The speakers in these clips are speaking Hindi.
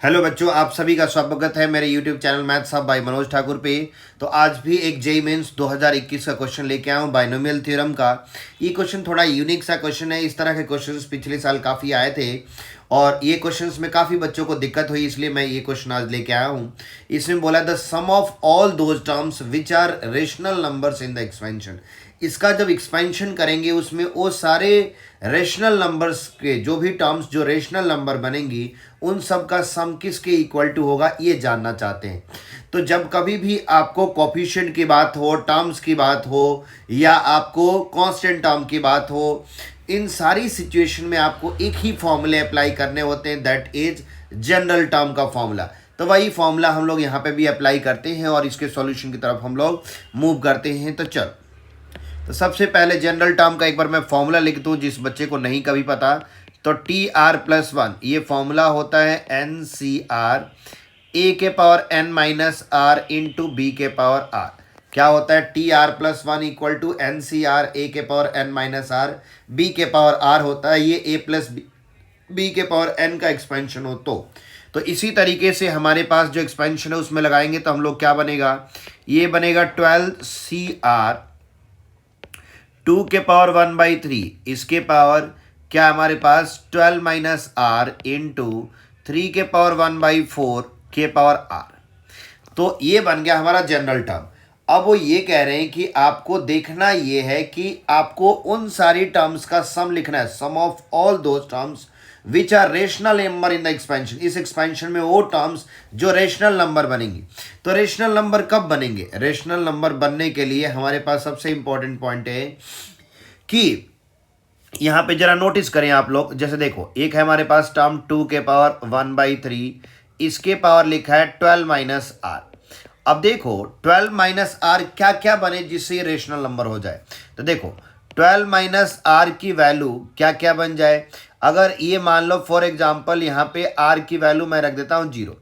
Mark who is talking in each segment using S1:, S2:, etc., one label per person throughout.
S1: हेलो बच्चों, आप सभी का स्वागत है मेरे YouTube channel Maths Hub by Manoj Thakur पे। तो आज भी एक जेईई मेंस 2021 का क्वेश्चन लेके आया हूँ बाइनोमियल थ्योरम का। ये क्वेश्चन थोड़ा यूनिक सा क्वेश्चन है। इस तरह के क्वेश्चंस पिछले साल काफ़ी आए थे और ये क्वेश्चंस में काफ़ी बच्चों को दिक्कत हुई, इसलिए मैं ये क्वेश्चन आज लेके आया हूँ। इसमें बोला the sum of all those terms which are rational numbers in the expansion. इसका जब एक्सपेंशन करेंगे उसमें वो सारे रेशनल नंबर्स के जो भी टर्म्स जो रेशनल नंबर बनेंगी उन सब का सम किसके इक्वल टू होगा, ये जानना चाहते हैं। तो जब कभी भी आपको कोफिशिएंट की बात हो, टर्म्स की बात हो या आपको कांस्टेंट टर्म की बात हो, इन सारी सिचुएशन में आपको एक ही फॉर्मूले अप्लाई करने होते हैं, दैट इज जनरल टर्म का फॉर्मूला। तो वही फॉर्मूला हम लोग यहाँ पे भी अप्लाई करते हैं और इसके सॉल्यूशन की तरफ हम लोग मूव करते हैं। तो चलो, तो सबसे पहले जनरल टर्म का एक बार मैं फॉर्मूला लिख दूं जिस बच्चे को नहीं कभी पता। तो टी आर प्लस वन, ये फॉर्मूला होता है एन सी आर ए के power N minus R into B के पावर आर। क्या होता है? T R plus one equal to N C R A के power N minus R B के पावर आर होता है। ये ए प्लस बी के पावर एन का एक्सपेंशन हो। तो इसी तरीके से हमारे पास जो एक्सपेंशन है उसमें लगाएंगे तो हम लोग क्या बनेगा, ये बनेगा 12 सी आर 2 के पावर 1/3, इसके पावर क्या हमारे पास 12 माइनस आर इंटू 3 के पावर 1/4 के पावर आर। तो ये बन गया हमारा जनरल टर्म। अब वो ये कह रहे हैं कि आपको देखना ये है कि आपको उन सारी टर्म्स का सम लिखना है, sum of all those terms which are rational number in the expansion. इस एक्सपेंशन में वो टर्म्स जो रेशनल नंबर बनेंगी। तो रेशनल नंबर कब बनेंगे? रेशनल नंबर बनने के लिए हमारे पास सबसे इंपॉर्टेंट पॉइंट है कि यहां पे जरा नोटिस करें आप लोग। जैसे देखो, एक है हमारे पास टर्म 2 के पावर 1/3, इसके पावर लिखा है 12 माइनस आर। अब देखो 12 माइनस आर क्या क्या बने जिससे ये रेशनल नंबर हो जाए। तो देखो 12 माइनस आर की वैल्यू क्या क्या बन जाए। अगर ये मान लो फॉर एग्जांपल यहाँ पे आर की वैल्यू मैं रख देता हूँ 0।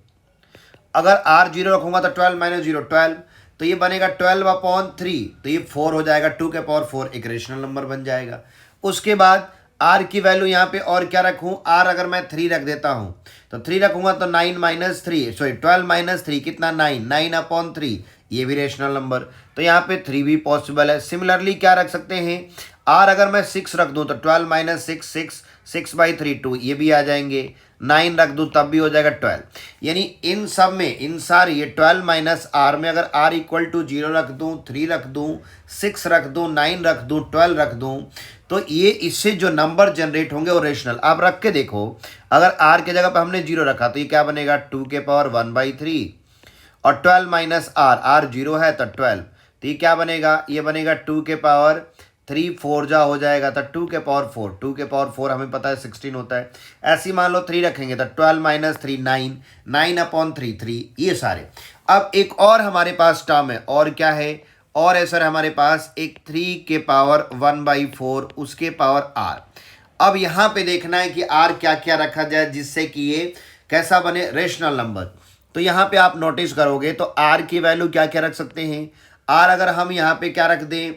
S1: अगर आर 0 रखूंगा तो 12 माइनस 0 12, तो ये बनेगा 12/3। तो ये 4 हो जाएगा, 2 के पावर 4 एक रेशनल नंबर बन जाएगा। उसके बाद आर की वैल्यू यहाँ पे और क्या रखूं, आर अगर मैं 3 रख देता हूं तो 3 रखूंगा तो 9 माइनस 3 सॉरी 12 माइनस 3 कितना 9, 9/3, ये भी रेशनल नंबर। तो यहाँ पे 3 भी पॉसिबल है। सिमिलरली क्या रख सकते हैं, आर अगर मैं 6 रख दूं तो 12 माइनस 6 6 6/3 2, ये भी आ जाएंगे। 9 रख दूं तब भी हो जाएगा 12। यानी इन सब में इन सारे ये 12 माइनस आर में अगर आर इक्वल टू 0 रख दूं, 3 रख दूं, 6 रख दूं, 9 रख दूं, 12 रख दूं, तो ये इससे जो नंबर जनरेट होंगे वो रेशनल। आप रख के देखो, अगर आर के जगह पर हमने 0 रखा तो ये क्या बनेगा 2 के पावर 1/3 और 12 माइनस आर, आर 0 है तो 12, तो ये क्या बनेगा, ये बनेगा 2 के पावर 3 4 जा हो जाएगा तो 2 के पावर 4, 2 के पावर 4 हमें पता है 16 होता है। ऐसे मान लो 3 रखेंगे तो 12 माइनस 3 9, 9/3 3, ये सारे। अब एक और हमारे पास टर्म है, और क्या है, और है सर हमारे पास एक 3 के पावर 1/4 उसके पावर आर। अब यहाँ पे देखना है कि आर क्या क्या रखा जाए जिससे कि ये कैसा बने रेशनल नंबर। तो यहाँ पे आप नोटिस करोगे तो आर की वैल्यू क्या क्या रख सकते हैं। आर अगर हम यहाँ पे क्या रख दें,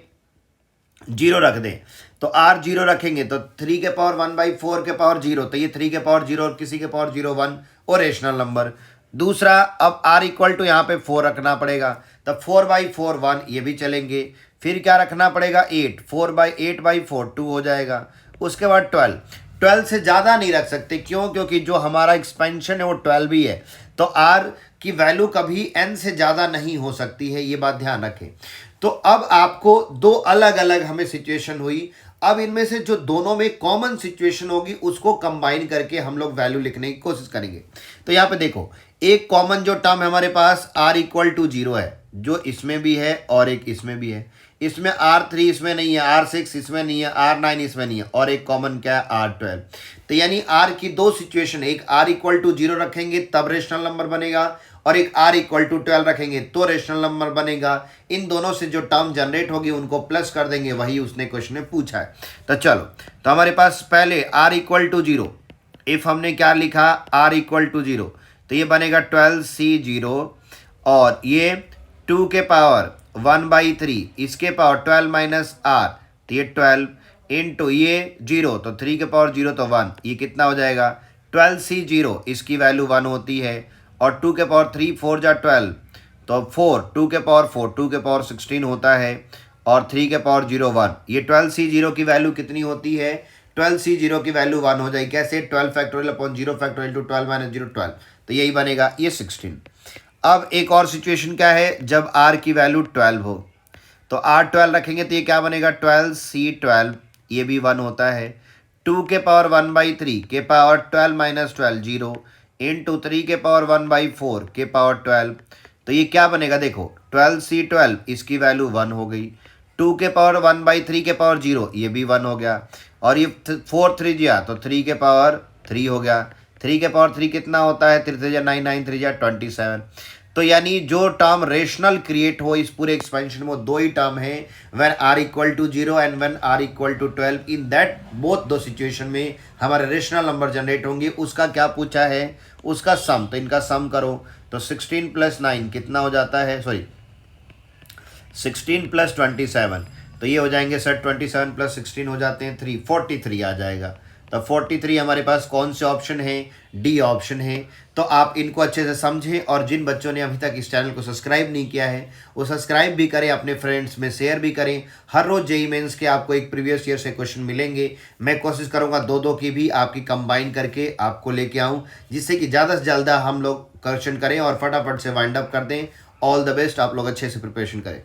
S1: 0 रख दें, तो आर 0 रखेंगे तो 3 के पावर 1/4 के पावर 0, तो ये 3 के पावर 0 और किसी के पावर 0 1 और रेशनल नंबर। दूसरा, अब आर इक्वल टू यहाँ पे 4 रखना पड़ेगा, तो 4/4 1, ये भी चलेंगे। फिर क्या रखना पड़ेगा 8, 4/8/4 2 हो जाएगा। उसके बाद 12, 12 से ज़्यादा नहीं रख सकते, क्यों? क्योंकि जो हमारा एक्सपेंशन है वो 12 भी है, तो आर की वैल्यू कभी n से ज़्यादा नहीं हो सकती है, ये बात ध्यान रखें। तो अब आपको दो अलग अलग हमें सिचुएशन हुई। अब इनमें से जो दोनों में कॉमन सिचुएशन होगी उसको कंबाइन करके हम लोग वैल्यू लिखने की कोशिश करेंगे। तो यहाँ पे देखो, एक कॉमन जो टर्म है हमारे पास r इक्वल टू 0 है, जो इसमें भी है और एक इसमें भी है। इसमें R3 इसमें नहीं है, R6 इसमें नहीं है, R9 इसमें नहीं है, और एक कॉमन क्या है R12। तो यानी R की दो सिचुएशन, एक R इक्वल टू 0 रखेंगे तब रेशनल नंबर बनेगा, और एक R इक्वल टू 12 रखेंगे तो रेशनल नंबर बनेगा। इन दोनों से जो टर्म जनरेट होगी उनको प्लस कर देंगे, वही उसने क्वेश्चन में पूछा है। तो चलो, तो हमारे पास पहले R इक्वल टू 0, इफ हमने क्या लिखा R इक्वल टू 0, तो ये बनेगा 12C0 और ये 2 के पावर 1/3 इसके पावर 12 माइनस आर, तो ये 12 इंटू ये 0 तो 3 के पावर 0 तो 1, ये कितना हो जाएगा 12C0 इसकी वैल्यू 1 होती है, और 2 के पावर 3 4 जा 12, तो 4 2 के पावर 4 2 के पावर 16 होता है, और 3 के पावर 0 1। ये 12C0 की वैल्यू कितनी होती है? 12C0 की वैल्यू 1 हो जाएगी। कैसे? 12 factorial upon 0 factorial two 12 minus 0 12, तो यही बनेगा ये 16। अब एक और सिचुएशन क्या है, जब r की वैल्यू 12 हो, तो r 12 रखेंगे तो ये क्या बनेगा? 12C12, ये भी 1 होता है। 2 के पावर 1/3 के पावर 12 माइनस 12 0 इंटू 3 के पावर 1/4 के पावर 12, तो ये क्या बनेगा? देखो 12C12 इसकी वैल्यू 1 हो गई, 2 के पावर 1/3 के पावर 0 ये भी 1 हो गया, और ये 4 3 जिया तो 3 के पावर 3 हो गया। 3 के पावर 3 कितना होता है? 3 3 9 9 3 27। तो यानी जो टर्म रेशनल क्रिएट हो इस पूरे एक्सपेंशन में, वो दो ही टर्म है, when r equal to 0 and when r equal to 12। In that both दो सिचुएशन में हमारे रेशनल नंबर जनरेट होंगे। उसका क्या पूछा है? उसका सम। तो इनका सम करो तो 16 प्लस 9 कितना हो जाता है? सॉरी 16 प्लस 27, तो ये हो जाएंगे सर 27 प्लस 16 हो जाते हैं 3, 43 आ जाएगा। तो 43 हमारे पास कौन से ऑप्शन है? डी ऑप्शन है। तो आप इनको अच्छे से समझें, और जिन बच्चों ने अभी तक इस चैनल को सब्सक्राइब नहीं किया है वो सब्सक्राइब भी करें, अपने फ्रेंड्स में शेयर भी करें। हर रोज जेईई मेंस के आपको एक प्रीवियस ईयर से क्वेश्चन मिलेंगे। मैं कोशिश करूंगा दो दो की भी आपकी कंबाइन करके आपको लेके आऊं, जिससे कि ज़्यादा से ज़्यादा हम लोग क्वेश्चन करें और फटाफट से वाइंड अप कर दें। ऑल द बेस्ट, आप लोग अच्छे से प्रिपरेशन करें।